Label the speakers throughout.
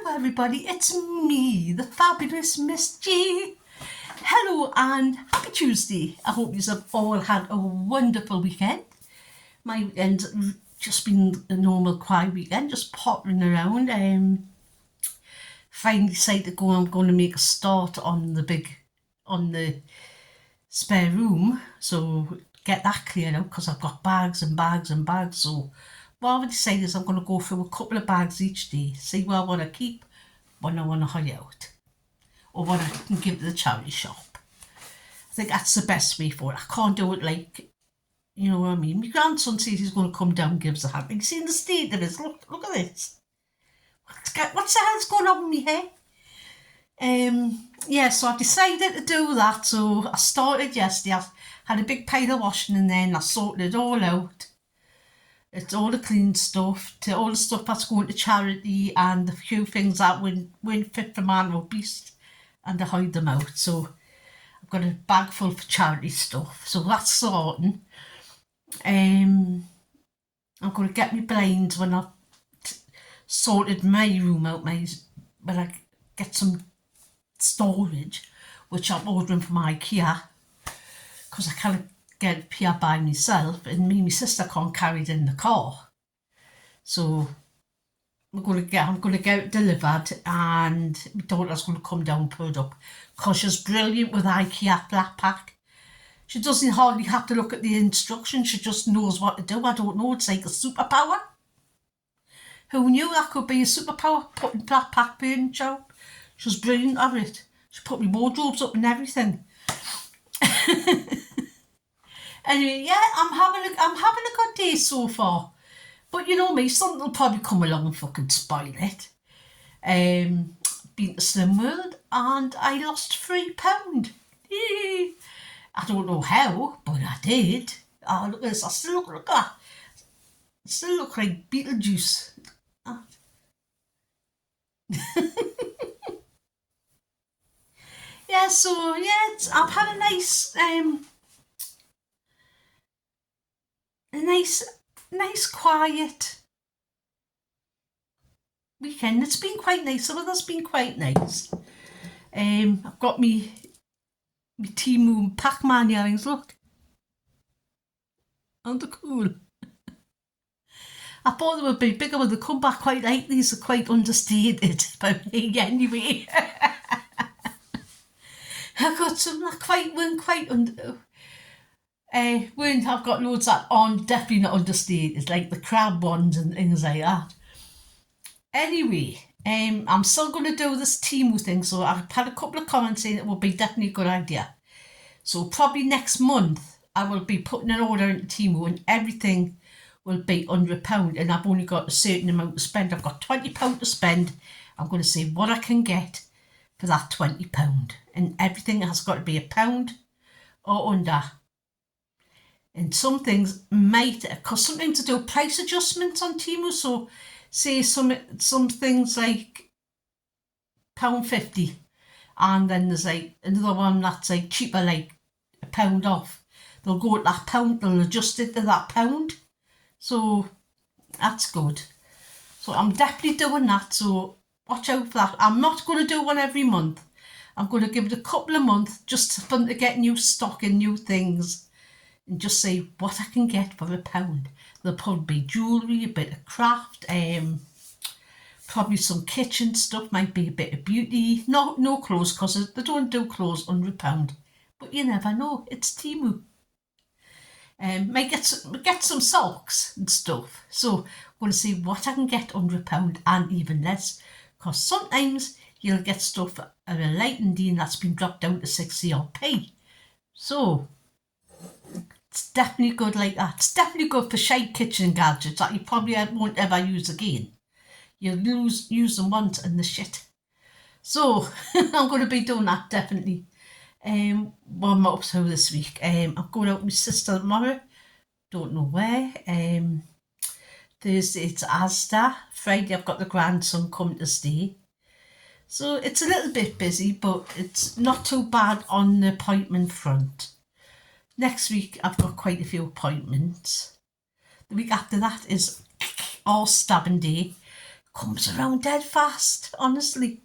Speaker 1: everybody, it's me, the fabulous Miss G. Hello and happy Tuesday. I hope you have all had a wonderful weekend. My weekend's just been a normal quiet weekend, just pottering around. Finally decided to go, I'm going to make a start on the spare room, so get that cleared out because I've got bags and bags and bags. So what I've decided is I'm going to go through a couple of bags each day, see what I want to keep, what I want to hire out, or what I can give to the charity shop. I think that's the best way for it. I can't do it like, you know what I mean. My grandson says he's going to come down and give us a hand. You see the state of this? Look at this. What's the hell's going on with my hair? Yeah, so I've decided to do that. So I started yesterday. I had a big pile of washing and then I sorted it all out. It's all the clean stuff, to all the stuff that's going to charity and a few things that weren't fit for man or beast, and I hide them out. So I've got a bag full for charity stuff. So that's sorting. I'm going to get my blinds when I've sorted my room out, when I get some storage, which I'm ordering from IKEA, because I can't get it here by myself, and my sister can't carry it in the car. So I'm going to get it delivered, and my daughter's going to come down and put it up, because she's brilliant with IKEA flat pack. She doesn't hardly have to look at the instructions, she just knows what to do. I don't know, it's like a superpower. Who knew that could be a superpower, putting flat pack furniture? She was brilliant at it. She put my wardrobes up and everything. Anyway, yeah, I'm having a good day so far. But you know me, something will probably come along and fucking spoil it. Been to Slim World and I lost £3. I don't know how, but I did. Oh, look at this. I still look like that. I still look like Beetlejuice. Yeah, so yeah, I've had a nice quiet weekend. It's been quite nice. The weather's been quite nice. I've got me Timu Pac-Man earrings. Look, aren't they cool? I thought they would be bigger, but they come back quite light. These are quite understated by me anyway. I got some that weren't quite under. I've got loads that aren't definitely not understated, like the crab ones and things like that. Anyway, I'm still going to do this Timu thing, so I've had a couple of comments saying it would be definitely a good idea. So probably next month I will be putting an order into Timu and everything will be under £1, and I've only got a certain amount to spend. I've got £20 to spend. I'm going to see what I can get for that £20, and everything has got to be £1 or under. And some things might, because sometimes to do price adjustments on Temu, so say some things like £1.50, and then there's like another one that's like cheaper, like £1 off. They'll go at that £1, they'll adjust it to that £1. So that's good. So I'm definitely doing that, so watch out for that. I'm not going to do one every month. I'm going to give it a couple of months just for them to get new stock and new things, and just see what I can get for £1. There'll probably be jewellery, a bit of craft, probably some kitchen stuff, might be a bit of beauty. No clothes, because they don't do clothes under £1. But you never know, it's Temu. Might get some socks and stuff. So I'm going to see what I can get under £1 and even less, because sometimes you'll get stuff at a light and deal that's been dropped down to 60p. So it's definitely good like that. It's definitely good for shite kitchen gadgets that you probably won't ever use again. You'll use them once and the shit. So I'm going to be doing that definitely. What am I up to this week? I'm going out with my sister tomorrow. Don't know where. Thursday it's Asda. Friday I've got the grandson coming to stay. So it's a little bit busy, but it's not too bad on the appointment front. Next week I've got quite a few appointments. The week after that is all stabbing day. comes around dead fast, honestly.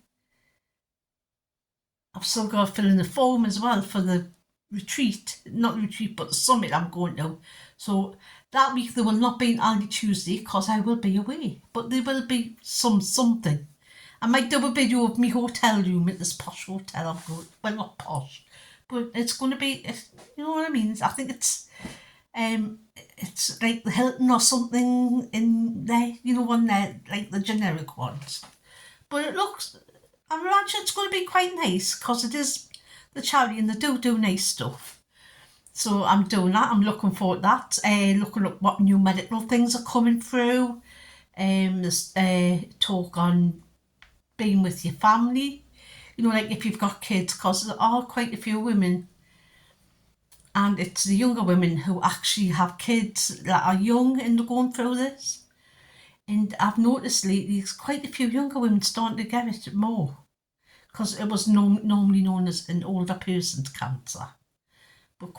Speaker 1: I've still got to fill in the form as well for the retreat. Not the retreat, but the summit I'm going to. So that week there will not be an Aldi Tuesday because I will be away. But there will be something. I might do a video of my hotel room at this posh hotel I'm going. Well, not posh, but it's going to be, you know what I mean? I think it's like the Hilton or something in there, you know, one there, like the generic ones. But it looks, I imagine it's going to be quite nice because it is the charity and they do nice stuff. So I'm doing that. I'm looking forward to that. Looking at what new medical things are coming through. There's talk on being with your family. You know, like if you've got kids, because there are quite a few women, and it's the younger women who actually have kids that are young and they're going through this. And I've noticed lately there's quite a few younger women starting to get it more, because it was normally known as an older person's cancer. But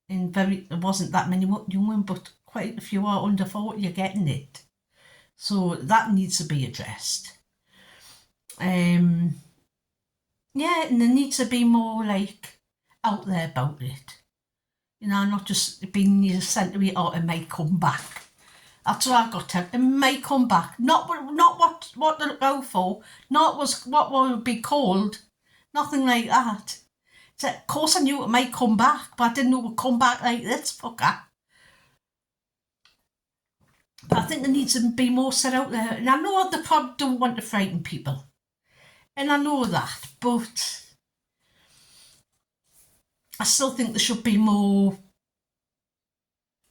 Speaker 1: there wasn't that many young women, but quite a few are under 40 are getting it. So that needs to be addressed. Yeah, and there needs to be more like out there about it. You know, not just being sent away, or it may come back. That's what I've got to. It may come back. Not what they'll go for. Not what will be called. Nothing like that. So, of course I knew it might come back, but I didn't know it would come back like this, fucker. But I think there needs to be more said out there. And I know they probably don't want to frighten people. And I know that, but I still think there should be more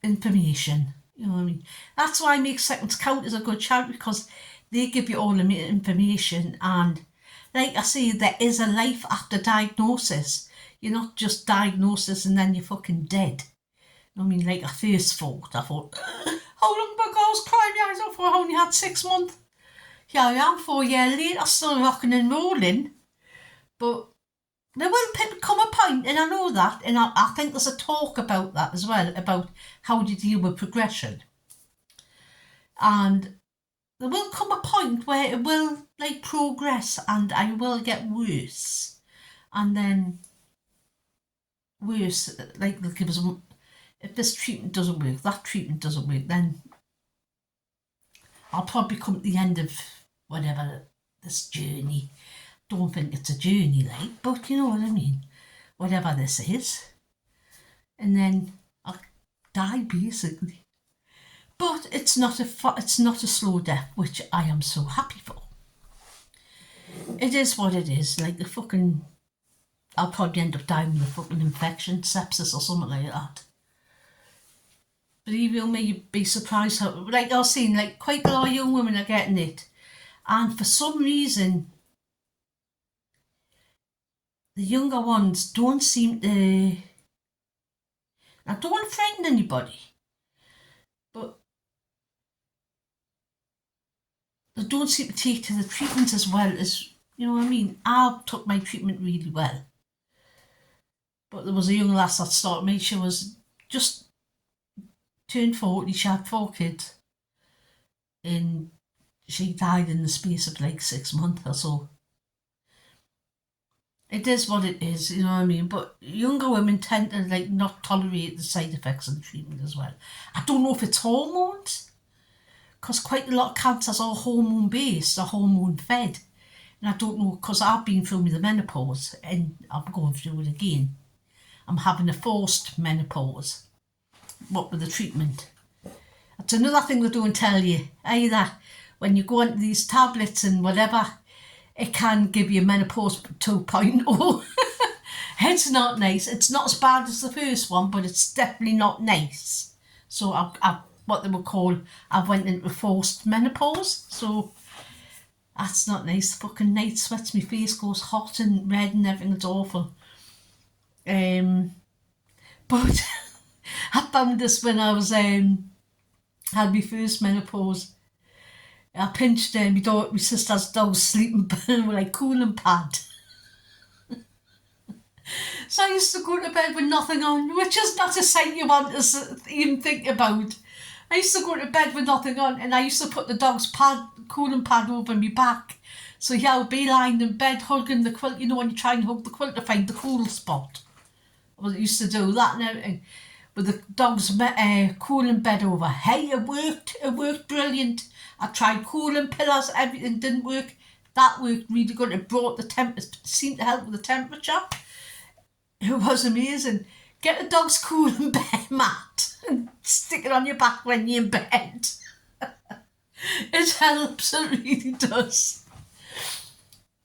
Speaker 1: information. You know what I mean? That's why I make Seconds Count as a good charity, because they give you all the information. And like I say, there is a life after diagnosis. You're not just diagnosis and then you're fucking dead. I mean, like I first thought, how long ago I was crying my eyes out for? I only had 6 months. Here I am 4 years later, still rocking and rolling. But there will come a point, and I know that, and I think there's a talk about that as well, about how to deal with progression. And there will come a point where it will like progress and I will get worse. And then worse, like they'll give us, if this treatment doesn't work, that treatment doesn't work, then I'll probably come to the end of whatever this journey. Don't think it's a journey, like, but you know what I mean. Whatever this is, and then I'll die basically. But it's not a slow death, which I am so happy for. It is what it is. Like the fucking, I'll probably end up dying with a fucking infection, sepsis or something like that. Believe you me, you'd be surprised how, like I was saying, like quite a lot of young women are getting it, and for some reason, the younger ones don't seem to. I don't want to frighten anybody, but they don't seem to take to the treatment as well as, you know what I mean. I took my treatment really well, but there was a young lass that started me. She was just turned 40. She had 4 kids, and she died in the space of like 6 months or so. It is what it is, you know what I mean? But younger women tend to like not tolerate the side effects of the treatment as well. I don't know if it's hormones, because quite a lot of cancers are hormone based or hormone fed. And I don't know, because I've been through the menopause and I'm going through it again. I'm having a forced menopause. What with the treatment? That's another thing they don't tell you either. When you go into these tablets and whatever, it can give you menopause 2.0. It's not nice. It's not as bad as the first one, but it's definitely not nice. So I what they would call, I went into forced menopause. So that's not nice. Fucking night sweats, my face goes hot and red and everything. It's awful. But I found this when I was had my first menopause. I pinched my sister's dog's sleeping pill with like cooling pad. So I used to go to bed with nothing on, which is not a sight you want to even think about. I used to go to bed with nothing on, and I used to put the dog's cooling pad over my back. So he would be lying in bed hugging the quilt, you know, when you try and hug the quilt to find the cool spot. I used to do that and everything. With the dog's cooling bed over. Hey, it worked brilliant. I tried cooling pillows, everything didn't work. That worked really good. It brought the seemed to help with the temperature. It was amazing. Get the dog's cooling bed mat and stick it on your back when you're in bed. It helps, it really does.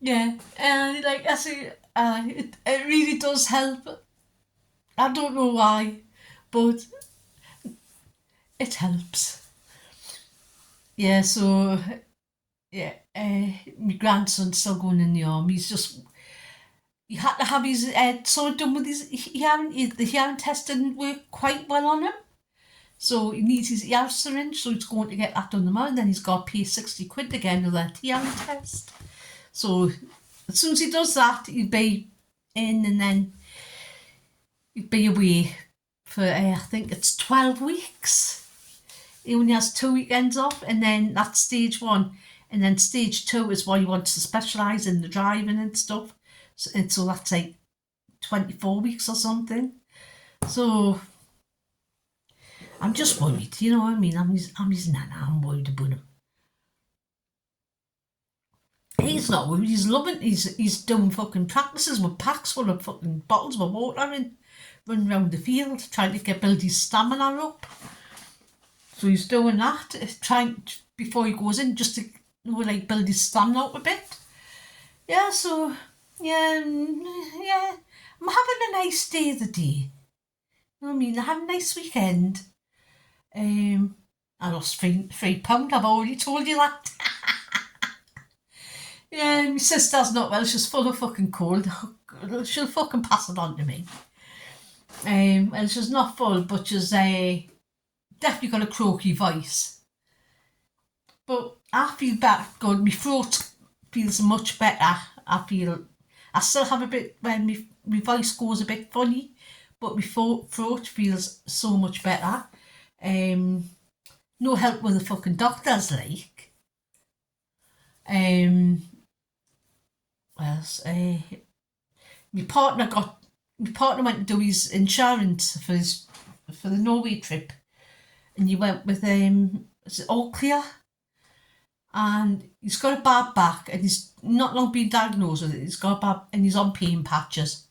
Speaker 1: Yeah, and like I say, it really does help. I don't know why, but it helps. Yeah, so yeah, my grandson's still going in the army. He had to have his so done with his the hearing test didn't work quite well on him. So he needs his ear syringe, so he's going to get that done tomorrow, and then he's got to pay 60 quid to get another hearing test. So as soon as he does that, he'll be in, and then he'll be away for, I think it's 12 weeks. He only has 2 weekends off, and then that's stage 1. And then stage 2 is why he wants to specialise in the driving and stuff. So that's like 24 weeks or something. So I'm just worried, you know what I mean? I'm his nana, I'm worried about him. He's not worried, he's loving, he's doing fucking practices with packs full of fucking bottles with water and running around the field trying to build his stamina up. So he's doing that, trying before he goes in, just to, you know, like build his stamina up a bit. Yeah, so yeah, I'm having a nice day of the day. You know what I mean? I had a nice weekend. I lost £3. I've already told you that. Yeah, my sister's not well. She's full of fucking cold. She'll fucking pass it on to me. Well, she's not full, but she's definitely got a croaky voice. But I feel back good. My throat feels much better. I still have a bit when my voice goes a bit funny, but my throat feels so much better. No help with the fucking doctors, like. My partner went to do his insurance for the Norway trip, and he went with is it all clear? And he's got a bad back, and he's not long been diagnosed with it. He's got a bad, and he's on pain patches,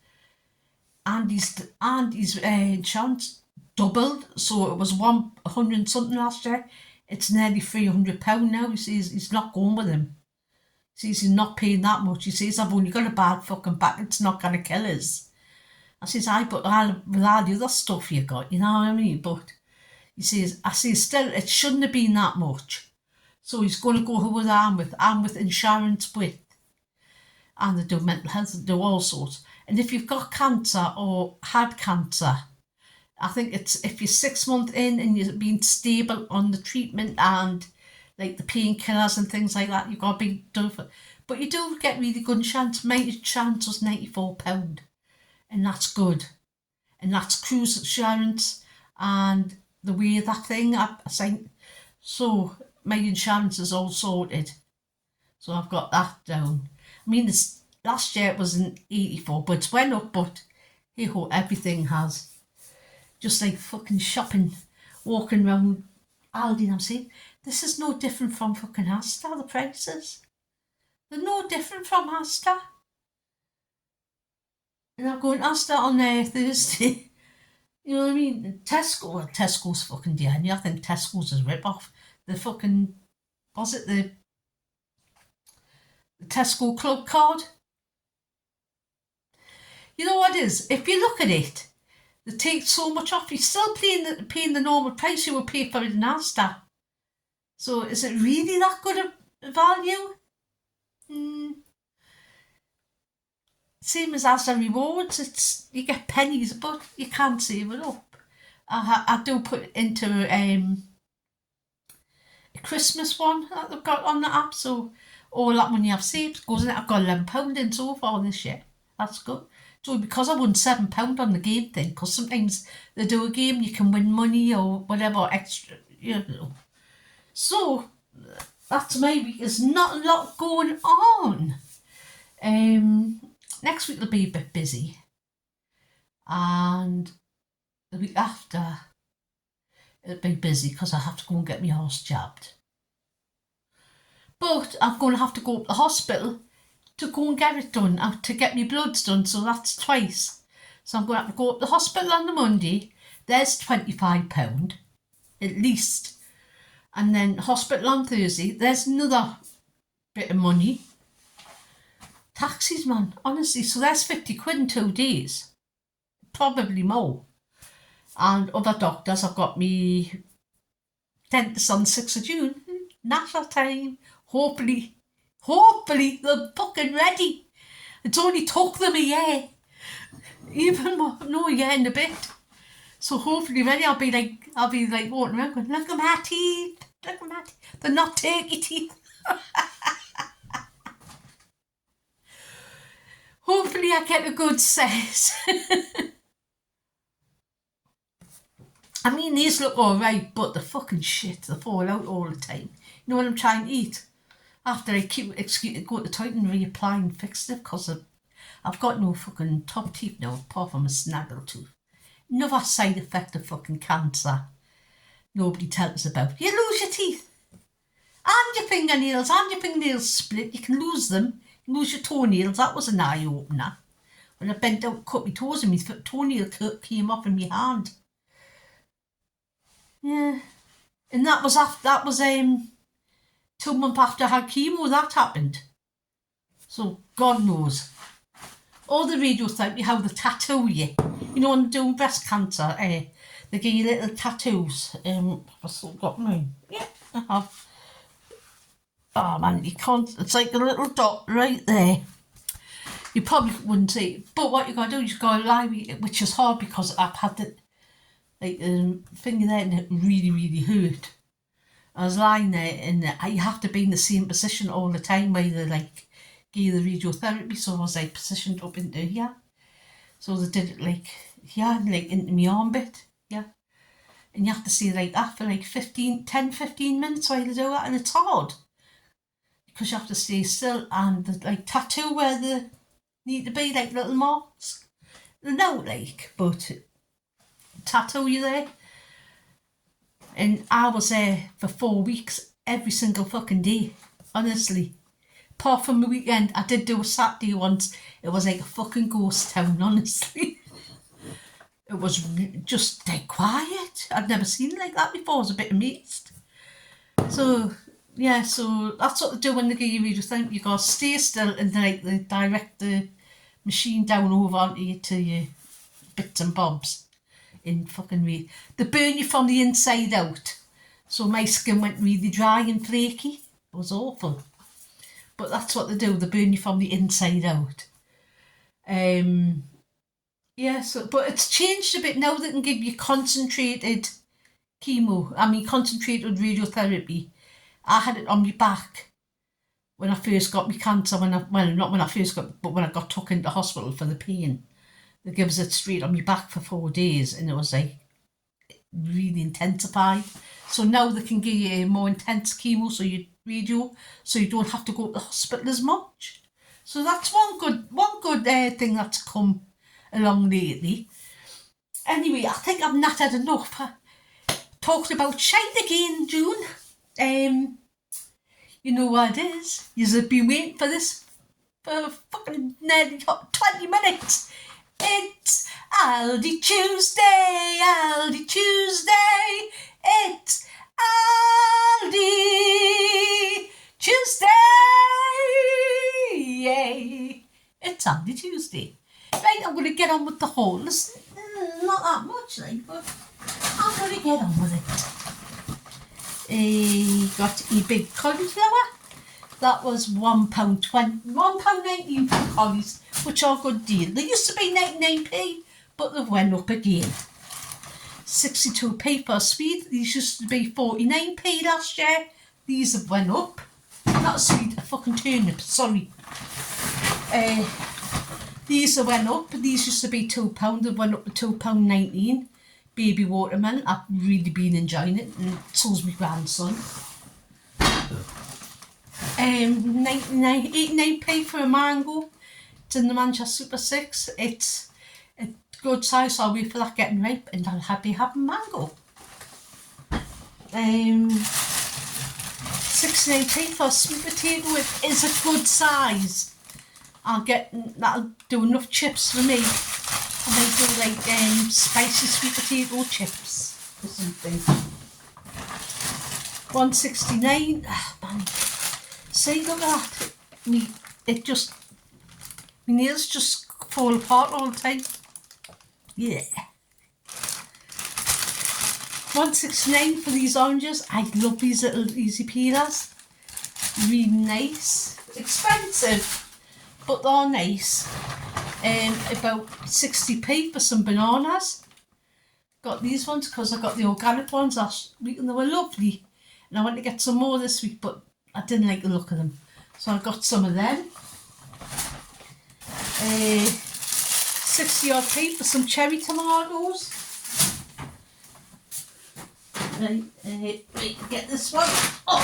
Speaker 1: and his insurance doubled, so it was 100 something last year. It's nearly £300 now. He says he's not going with him. He says he's not paying that much. He says, I've only got a bad fucking back, it's not going to kill us. I says, but with all the other stuff you got, you know what I mean? But he says, still, it shouldn't have been that much. So he's going to go with I'm with insurance with. And they do mental health, they do all sorts. And if you've got cancer or had cancer, I think it's if you're 6 months in and you're being stable on the treatment and like the painkillers and things like that, you've got to be done for. But you do get really good insurance. My insurance was £94, and that's good. And that's cruise insurance and the way that thing I signed. So my insurance is all sorted. So I've got that down. I mean, this last year it was an 84, but it's went up, but hey ho, everything has. Just like fucking shopping, walking around Aldi, and I'm saying, this is no different from fucking Asda, the prices. They're no different from Asda. And I'm going Asda on Thursday. You know what I mean? Tesco's fucking dear. I think Tesco's is a rip-off. The fucking, was it the Tesco Club card? You know what it is? If you look at it, they take so much off. You're still paying the normal price you would pay for it in Asda. So is it really that good a value? Same as Asda Rewards. You get pennies, but you can't save it up. I do put it into a Christmas one that they've got on the app. So all that money I've saved goes in it. I've got £11 in so far this year. That's good. So because I won £7 on the game thing, because sometimes they do a game, you can win money or whatever extra, you know. So that's my week. There's not a lot going on. Next week will be a bit busy, and the week after it'll be busy because I have to go and get my horse jabbed. But I'm going to have to go to the hospital to go and get it done, to get my bloods done, so that's twice. So I'm going to have to go to the hospital on the Monday. There's £25 at least. And then hospital on Thursday, there's another bit of money. Taxis, man, honestly. So there's 50 quid in 2 days. Probably more. And other doctors, I've got me dentist on the 6th of June. National time. Hopefully they're fucking ready. It's only took them a year. Even more, no, a year and a bit. So hopefully ready. I'll be like walking around going, look at my teeth. Look at my teeth. They're not turkey teeth. Hopefully I get a good set. I mean, these look alright, but the fucking shit, they fall out all the time. You know what I'm trying to eat? After I keep go to the toilet and reapply and fix it, because I've got no fucking top teeth now, apart from a snaggle tooth. Another side effect of fucking cancer nobody tells us about. You lose your teeth. And your fingernails split. You can lose them. You lose your toenails. That was an eye-opener. When I bent out and cut my toes and my toenail came off in my hand. Yeah. And that was 2 months after I had chemo, that happened. So, God knows. All the radiotherapy, how they tattoo you. You know, when they're doing breast cancer, they give you little tattoos. I've still got mine. Yeah, I have. Oh man, you can't, it's like a little dot right there. You probably wouldn't see it. But what you got to do is you got to lie with it, which is hard because I've had the finger there and it really, really hurt. I was lying there and you have to be in the same position all the time where they give you the radiotherapy. So I was positioned up into here. So they did it here, into my armpit. Yeah. And you have to stay like that for 15 minutes while they do that. And it's hard. Because you have to stay still and the tattoo where they need to be, little marks. They're not but tattoo you there. And I was there for 4 weeks, every single fucking day, honestly. Apart from the weekend, I did do a Saturday once. It was like a fucking ghost town, honestly. It was just dead quiet. I'd never seen it like that before. I was a bit amazed. So, yeah, so that's what they do when they give you radiotherapy. You got to stay still and they direct the machine down over onto you to your bits and bobs. In fucking they burn you from the inside out. So my skin went really dry and flaky. It was awful. But that's what they do. They burn you from the inside out. Yeah, but it's changed a bit now. They can give you concentrated concentrated radiotherapy. I had it on my back when I first got my cancer. Not when I first got, but when I got took into hospital for the pain. They give us it straight on my back for 4 days, and it was really intensified. So now they can give you a more intense chemo, so you don't have to go to the hospital as much. So that's one good thing that's come along lately. Anyway, I think I've not had enough. Talked about shite again, June. You know what it is. You've been waiting for this for fucking nearly 20 minutes. It's Aldi Tuesday, Aldi Tuesday. It's Aldi Tuesday. Yay. It's Aldi Tuesday. Right, I'm going to get on with the haul. Listen, not that much, but I'm going to get on with it. Got a big cauliflower. That was £1.19 for collies, which are a good deal. They used to be 99p, but they've went up again. 62p for sweet. These used to be 49p last year. These have went up. Not a sweet, a fucking turnip, sorry. These have went up. These used to be £2. They went up to £2.19. baby watermelon. I've really been enjoying it, and so's my grandson. 89p for a mango. It's in the Manchester Super 6. It's a good size, so I'll wait for that getting ripe and I'll be having mango. 69p for a sweet potato. It is a good size. That'll do enough chips for me. I might do like spicy sweet potato chips or something. 169. Man. See, look at that. My nails just fall apart all the time. Yeah. 169 for these oranges. I love these little easy peelers. Really nice. Expensive, but they're nice. About 60p for some bananas. Got these ones because I got the organic ones last week and they were lovely. And I went to get some more this week, but I didn't like the look of them. So I got some of them. 60 odd p for some cherry tomatoes. Right, wait, get this one. Oh,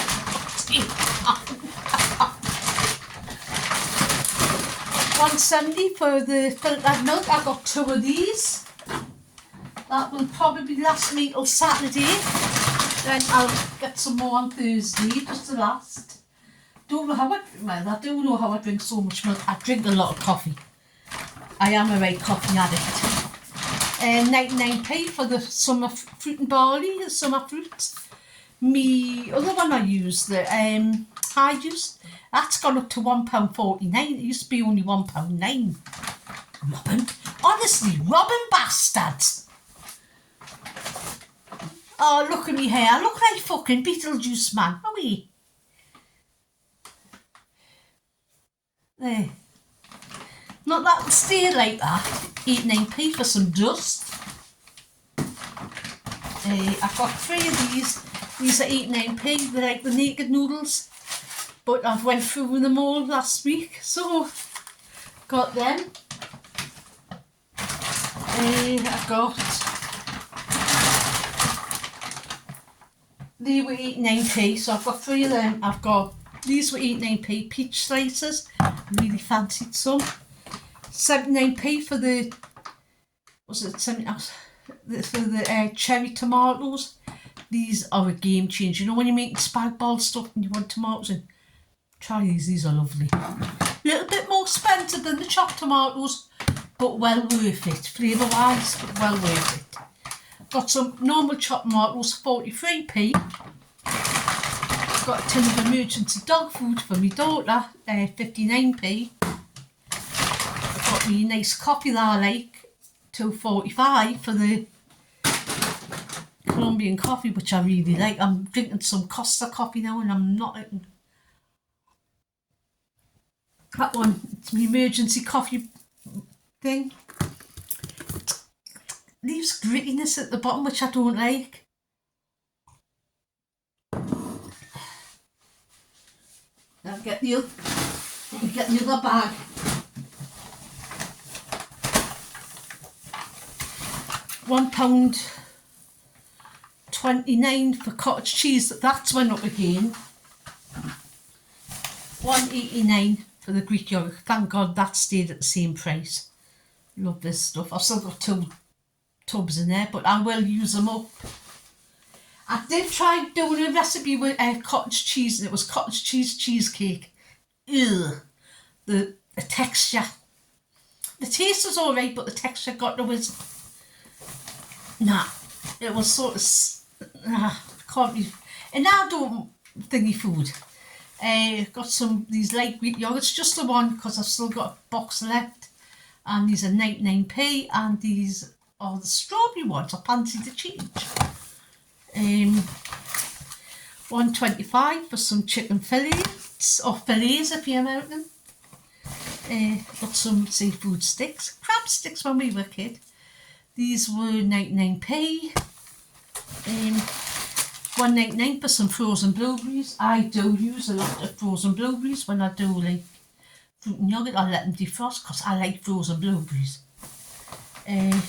Speaker 1: 170 for the filtered milk. I got 2 of these. That will probably last me till Saturday. Then I'll get some more on Thursday, just to last. I do know how I drink so much milk. I drink a lot of coffee. I am a right coffee addict. 99p for the summer fruit and barley, the summer fruits. Me other one I use, the high juice, that's gone up to £1.49. It used to be only £1.9. Robin, honestly, Robin bastards. Oh, look at me hair. I look like fucking Beetlejuice, man. Are we? There. Not that will stay like that. 89p for some dust. I've got 3 of these. These are 89p. They're like the naked noodles. But I've went through them all last week. So, got them. I've got... They were 89p, so I've got 3 of them. I've got... These were 89p peach slices. Really fancied some. 79p for the... Was it 70? For the cherry tomatoes. These are a game changer. You know when you're making spag bol stuff and you want tomatoes in? Try these are lovely. A little bit more expensive than the chopped tomatoes, but well worth it. Flavour wise, but well worth it. Got some normal chopped tomatoes, 43p. Got a tin of emergency dog food for my daughter, 59p. I've got me nice coffee that I like, £2.45 for the Colombian coffee, which I really like. I'm drinking some Costa coffee now and I'm not eating that one. It's my emergency coffee thing. It leaves grittiness at the bottom, which I don't like. I'll get the other bag. £1.29 for cottage cheese. That's went up again. £1.89 for the Greek yogurt. Thank God that stayed at the same price. Love this stuff. I've still got 2 tubs in there, but I will use them up. I did try doing a recipe with cottage cheese, and it was cottage cheese cheesecake. Ew. The texture. The taste was alright, but the texture got to was... Nah. It was sort of... can't be... And now I don't thingy food. Got some these light Greek yogurts, just the one because I've still got a box left. And these are 99p, and these are the strawberry ones. I fancy to change. 125 for some chicken fillets, or fillets if you're American. Got some seafood sticks, crab sticks when we were a kid. These were 99p. 199 for some frozen blueberries. I do use a lot of frozen blueberries when I do like fruit and yogurt. I let them defrost because I like frozen blueberries. £2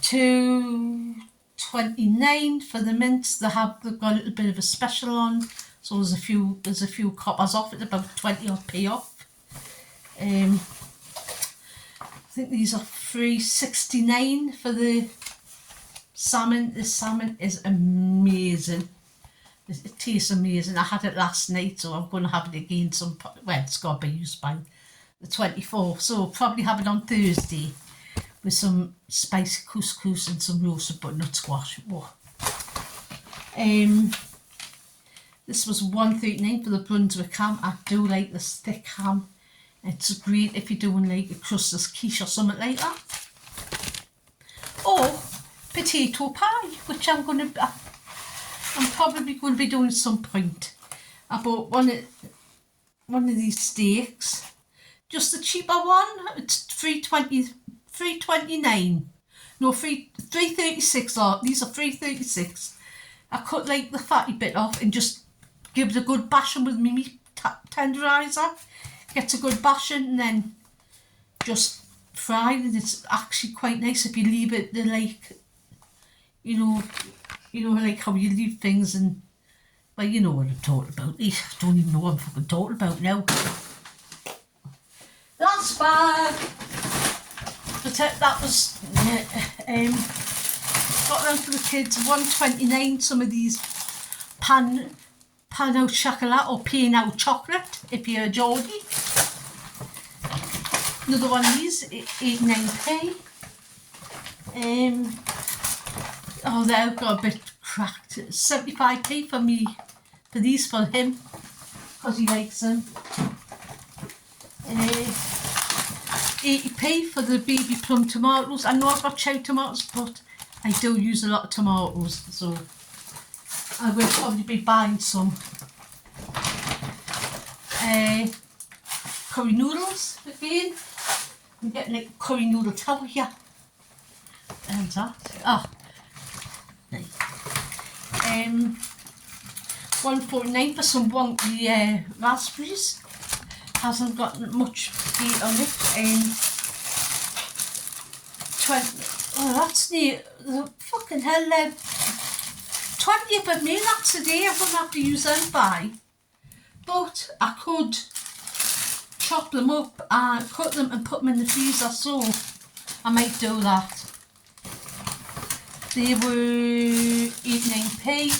Speaker 1: 2.29 for the mints. They've got a little bit of a special on, so there's a few coppers off. It's about 20 odd p off. I think these are 3.69 for the salmon. This salmon is amazing. It tastes amazing. I had it last night, so I'm going to have it again. It's got to be used by the 24th, so I'll probably have it on Thursday with some spicy couscous and some roasted butternut squash. Whoa. This was 1.39 for the Brunswick ham. I do like this thick ham. It's great if you're doing like a crustless quiche or something like that. Or potato pie, which I'm probably going to be doing at some point. I bought one of these steaks, just the cheaper one. It's $3.29. No, $3.36. These are $3.36. I cut like the fatty bit off and just give it a good bashing with my meat tenderizer. Gets a good bashing and then just fried, and it's actually quite nice if you leave it to like, you know like how you leave things, and well, you know what I'm talking about. I don't even know what I'm fucking talking about now. Last bag. But that was got them for the kids. 1.29. Some of these pan au chocolat or pain au chocolate if you're a Geordie. Another one of these, 89p. Oh, they've got a bit cracked. 75p for me, for these for him, because he likes them. 80p for the baby plum tomatoes. I know I've got cherry tomatoes, but I do use a lot of tomatoes, so I will probably be buying some. Curry noodles again. I'm getting like a curry noodle tower here. And that. Oh. Nice. 1.49 for some wonky raspberries. Hasn't got much heat on it. 20. Oh, that's near. Fucking hell. 20th of May. That's the day I'm going to have to use them by. But I could chop them up and cut them and put them in the freezer, so I might do that. They were 89p,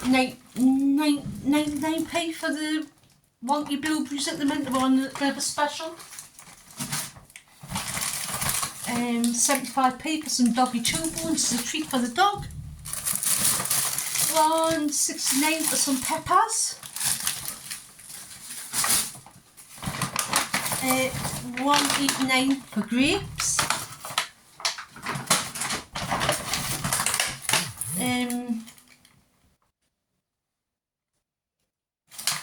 Speaker 1: 99p for the wonky blueberries at the minute. They were on a bit of a special. 75p for some doggy chew bones, it's a treat for the dog. 1.69 for some peppers. 1.89 for grapes.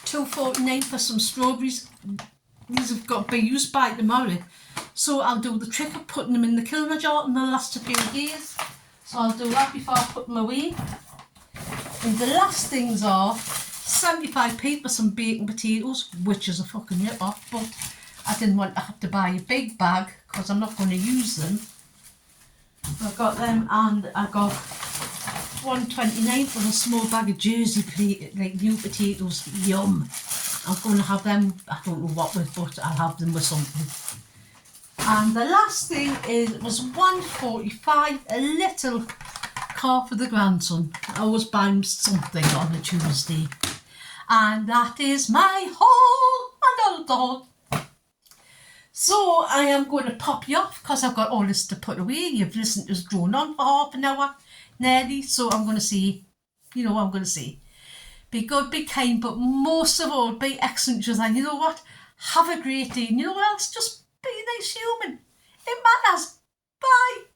Speaker 1: 2.49 for some strawberries. These have got to be used by tomorrow, so I'll do the trick of putting them in the kilner jar and they'll last a few days. So I'll do that before I put them away. And the last things are 75p for some baked potatoes, which is a fucking rip off, but I didn't want to have to buy a big bag because I'm not going to use them. I got them, and I got 1.29 for a small bag of Jersey like new potatoes. Yum. I'm going to have them, I don't know what with, but I'll have them with something. And the last thing was 1.45, a little car for the grandson. I always buy him something on a Tuesday. And that is my haul and all done. So I am going to pop you off because I've got all this to put away. You've listened to us drone on for half an hour nearly. So I'm going to say, you know what I'm going to say. Be good, be kind, but most of all, be excellent. Just, and you know what? Have a great day. And you know what else? Just be a nice human. It matters. Bye.